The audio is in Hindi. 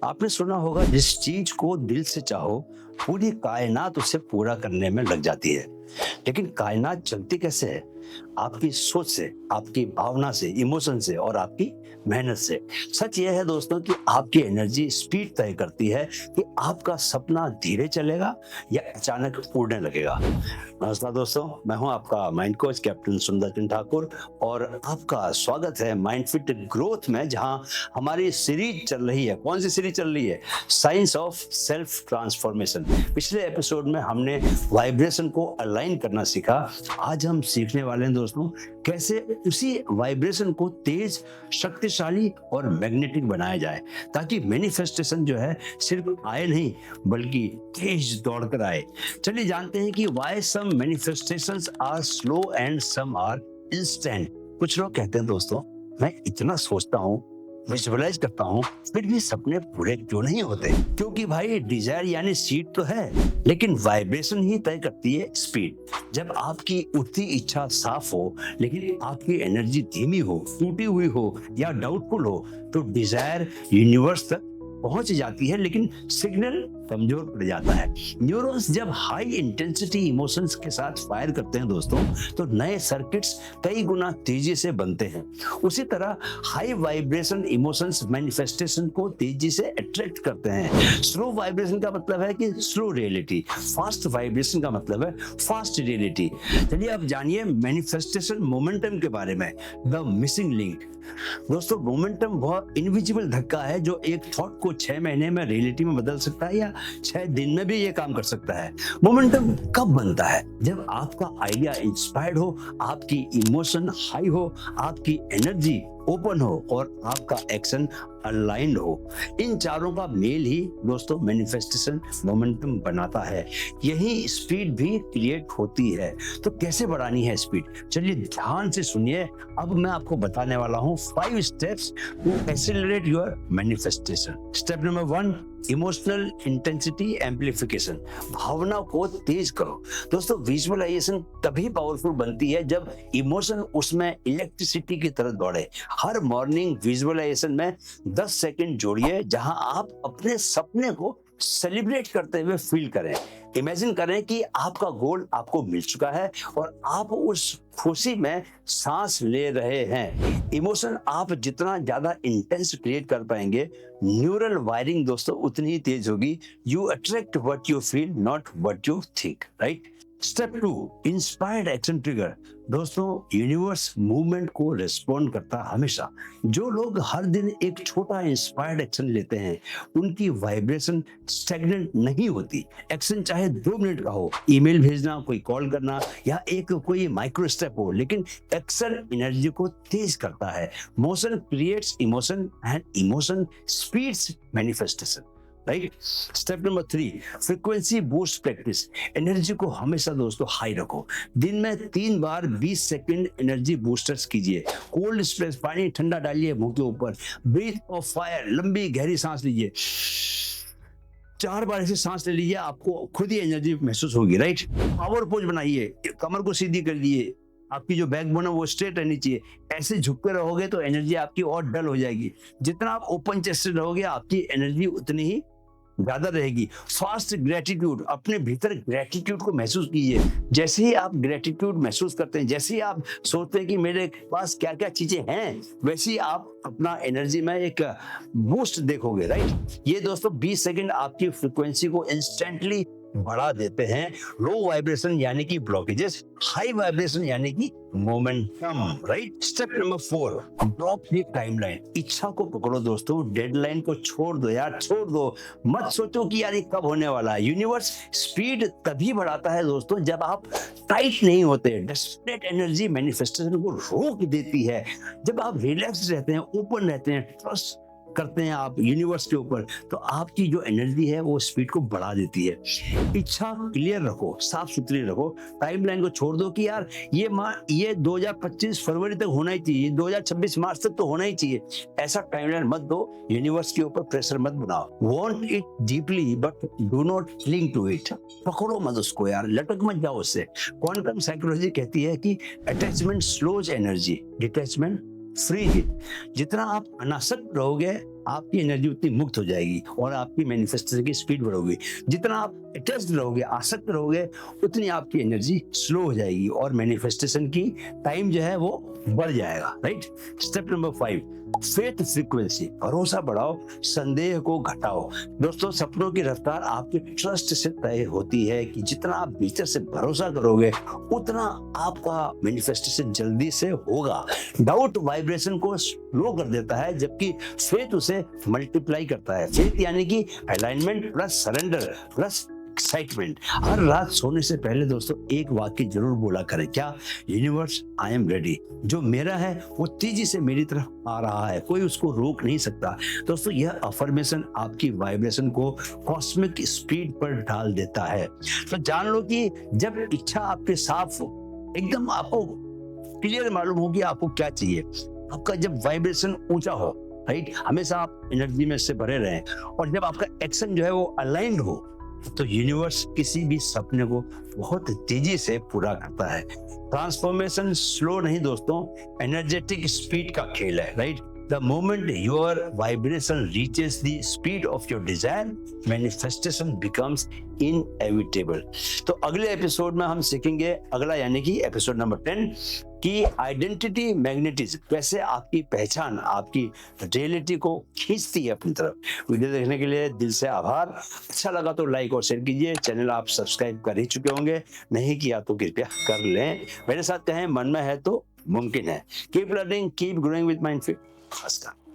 आपने सुना होगा, जिस चीज को दिल से चाहो पूरी कायनात उसे पूरा करने में लग जाती है। लेकिन कायनात चलती कैसे है? आपकी सोच से, आपकी भावना से, इमोशन से और आपकी मेहनत से। सच यह है दोस्तों कि आपकी एनर्जी स्पीड तय करती है कि आपका सपना धीरे चलेगा या अचानक उड़ने लगेगा। नमस्कार दोस्तों, मैं हूं आपका माइंड कोच कैप्टन सुंदर चंद ठाकुर और आपका स्वागत है माइंड फिट ग्रोथ में, जहां हमारी सीरीज चल रही है। कौन सी सीरीज चल रही है? Science of self transformation. पिछले एपिसोड में हमने वाइब्रेशन को अलाइन करना सीखा। आज हम सीखने वाले हैं दोस्तों, कैसे उसी वाइब्रेशन को तेज, शक्तिशाली और मैग्नेटिक बनाया जाए, ताकि मैनिफेस्टेशन जो है सिर्फ आए नहीं बल्कि तेज दौड़कर आए। चलिए जानते हैं कि why some manifestations are slow and some are instant. कुछ लोग कहते हैं दोस्तों, मैं इतना सोचता हूँ, विजुअलाइज करता हूँ, फिर भी सपने पूरे क्यों नहीं होते? क्योंकि भाई डिजायर यानी सीड तो है, लेकिन वाइब्रेशन ही तय करती है स्पीड। जब आपकी उठती इच्छा साफ हो लेकिन आपकी एनर्जी धीमी हो, टूटी हुई हो या डाउटफुल हो, तो डिजायर यूनिवर्स तक पहुंच जाती है लेकिन सिग्नल कमजोर पड़ जाता है। न्यूरॉन्स जब हाई इंटेंसिटी इमोशंस के साथ फायर करते हैं दोस्तों, तो नए सर्किट्स कई गुना तेजी से बनते हैं। उसी तरह हाई वाइब्रेशन इमोशंस मैनिफेस्टेशन को तेजी से अट्रैक्ट करते हैं। स्लो वाइब्रेशन का मतलब है कि स्लो रियलिटी, फास्ट वाइब्रेशन का मतलब है फास्ट रियलिटी। चलिए अब जानिए मैनिफेस्टेशन मोमेंटम के बारे में, द मिसिंग लिंक। दोस्तों, मोमेंटम वह इनविजिबल धक्का है जो एक थॉट को 6 महीने में रियलिटी में बदल सकता है या 6 दिन में भी ये काम कर सकता है। मोमेंटम कब बनता है? जब आपका आइडिया इंस्पायर्ड हो, आपकी इमोशन हाई हो, आपकी एनर्जी ओपन हो और आपका एक्शन अलाइंड हो। इन चारों का मेल ही दोस्तों मैनिफेस्टेशन मोमेंटम बनाता है। यही स्पीड भी क्रिएट होती है। तो कैसे बढ़ानी है स्पीड? चलिए ध्यान से सुनिए। अब मैं आपको बताने वाला हूं 5 steps to accelerate your manifestation. Step number 1, emotional intensity amplification. भावना को तेज करो। दोस्तों, विजुअलाइजेशन तभी पावरफुल बनती है जब इमोशन उसमें इलेक्ट्रिसिटी की तरह दौड़े। हर मॉर्निंग विजुअलाइजेशन में 10 सेकंड जोड़िए, जहां आप अपने सपने को सेलिब्रेट करते हुए फील करें। इमेजिन करें कि आपका गोल आपको मिल चुका है और आप उस खुशी में सांस ले रहे हैं। इमोशन आप जितना ज्यादा इंटेंस क्रिएट कर पाएंगे, न्यूरल वायरिंग दोस्तों उतनी ही तेज होगी। You attract what you feel, not what you think, right? Step 2, inspired action trigger. दोस्तों, यूनिवर्स मूवमेंट को रिस्पॉन्ड करता हमेशा। जो लोग हर दिन एक छोटा इंस्पायर्ड एक्शन लेते हैं, उनकी वाइब्रेशन स्टैग्नेंट नहीं होती। एक्शन चाहे 2 मिनट का हो, ईमेल भेजना, कोई कॉल करना या एक कोई माइक्रो स्टेप हो, लेकिन एक्शन एनर्जी को तेज करता है। Motion creates emotion and emotion speeds manifestation, right? Step number 3, frequency boost practice. Energy को हमेशा दोस्तों हाई रखो। दिन में 3 बार 20 सेकंड एनर्जी बूस्टर्स कीजिए। कोल्ड स्प्रेस, पानी ठंडा डालिए मुंह के ऊपर। ब्रीथ ऑफ फायर, लंबी गहरी सांस लीजिए। 4 बार ऐसे सांस ले लीजिए, आपको खुद ही एनर्जी महसूस होगी, राइट? पावर पोज बनाइए, कमर को सीधी कर लीजिए, आपकी जो बैकबोन है वो स्ट्रेट रहनी चाहिए। ऐसे झुकते रहोगे तो एनर्जी आपकी और डल हो जाएगी। जितना आप ओपन चेस्टेड रहोगे, आपकी एनर्जी उतनी ही ज्यादा रहेगी। फास्ट ग्रेटिट्यूड, अपने भीतर ग्रेटिट्यूड को महसूस कीजिए। जैसे ही आप ग्रेटिट्यूड महसूस करते हैं, जैसे ही आप सोचते हैं कि मेरे पास क्या क्या चीजें हैं, वैसे ही आप अपना एनर्जी में एक बूस्ट देखोगे, राइट? ये दोस्तों 20 सेकंड आपकी फ्रीक्वेंसी को इंस्टेंटली बढ़ा देते हैं। लो वाइब्रेशन यानी कि ब्लॉकेजेस, हाई वाइब्रेशन यानी कि momentum, right? Step number 4, drop the timeline. इच्छा को पकड़ो दोस्तों, डेडलाइन को छोड़ दो यार, छोड़ दो। मत सोचो कि यार ये कब होने वाला है। यूनिवर्स स्पीड तभी बढ़ाता है दोस्तों जब आप टाइट नहीं होते। डेस्परेट एनर्जी मैनिफेस्टेशन को रोक देती है। जब आप रिलैक्स रहते हैं, ओपन रहते हैं, ट्रस्ट करते हैं आप यूनिवर्स के ऊपर, तो आपकी जो एनर्जी है वो स्पीड को बढ़ा देती है। इच्छा क्लियर रखो, साफ सुथरी रखो। टाइमलाइन को छोड़ दो कि यार ये 2025 फरवरी तक होना ही चाहिए, 2026 मार्च तक तो होना ही चाहिए। ऐसा टाइमलाइन मत दो, यूनिवर्स के ऊपर प्रेशर मत बनाओ। Want it deeply but do not cling to it. पकड़ो मत उसको यार, लटक मत जाओ उससे। क्वांटम साइकोलॉजी कहती है कि attachment slows energy, detachment free है। जितना आप अनासक्त रहोगे आपकी एनर्जी उतनी मुक्त हो जाएगी और आपकी मैनिफेस्टेशन की स्पीड बढ़ोगी। जितना आप अटैच्ड रहोगे, आसक्त रहोगे, उतनी आपकी एनर्जी स्लो हो जाएगी और मैनिफेस्टेशन की टाइम जो है वो बढ़ जाएगा। Right. Step number 5, faith frequency, भरोसा बढ़ाओ, संदेह को घटाओ। दोस्तों, सपनों की रफ्तार आपके ट्रस्ट से तय होती है कि जितना आप भीतर से भरोसा करोगे उतना आपका मैनिफेस्टेशन जल्दी से होगा। डाउट वाइब्रेशन को स्लो कर देता है जबकि फेथ उसे मल्टीप्लाई करता है। फेथ यानी कि alignment plus surrender plus excitement. हर रात सोने से पहले दोस्तों एक वाक्य जरूर बोला करें। क्या? Universe, I am ready. जो मेरा है वो तेजी से मेरी तरफ आ रहा है, कोई उसको रोक नहीं सकता। दोस्तों, यह अफर्मेशन आपकी वाइब्रेशन को कॉस्मिक स्पीड पर डाल देता है। तो जान लो कि जब इच्छा आपके साफ एकदम आपको क्लियर मालूम हो कि आपको क्या चाहिए, आपका जब वाइब्रेशन ऊंचा हो, राइट, हमेशा आप एनर्जी में से भरे रहें और जब आपका एक्शन जो है वो अलाइंड हो, तो यूनिवर्स किसी भी सपने को बहुत तेजी से पूरा करता है। ट्रांसफॉर्मेशन स्लो नहीं दोस्तों, एनर्जेटिक स्पीड का खेल है। Right. The moment your vibration reaches the speed of your desire, manifestation becomes inevitable. तो अगले एपिसोड में हम सीखेंगे, अगला यानी कि एपिसोड नंबर 10 की आइडेंटिटी मैग्नेटिज्म, कैसे आपकी पहचान आपकी रियलिटी को खींचती है अपनी तरफ। वीडियो देखने के लिए दिल से आभार। अच्छा लगा तो लाइक और शेयर कीजिए। चैनल आप सब्सक्राइब कर ही चुके होंगे, नहीं किया तो कृपया कर लें। मेरे साथ कहें, मन में है तो मुमकिन है। Keep learning, keep growing with Mindfit. नमस्कार।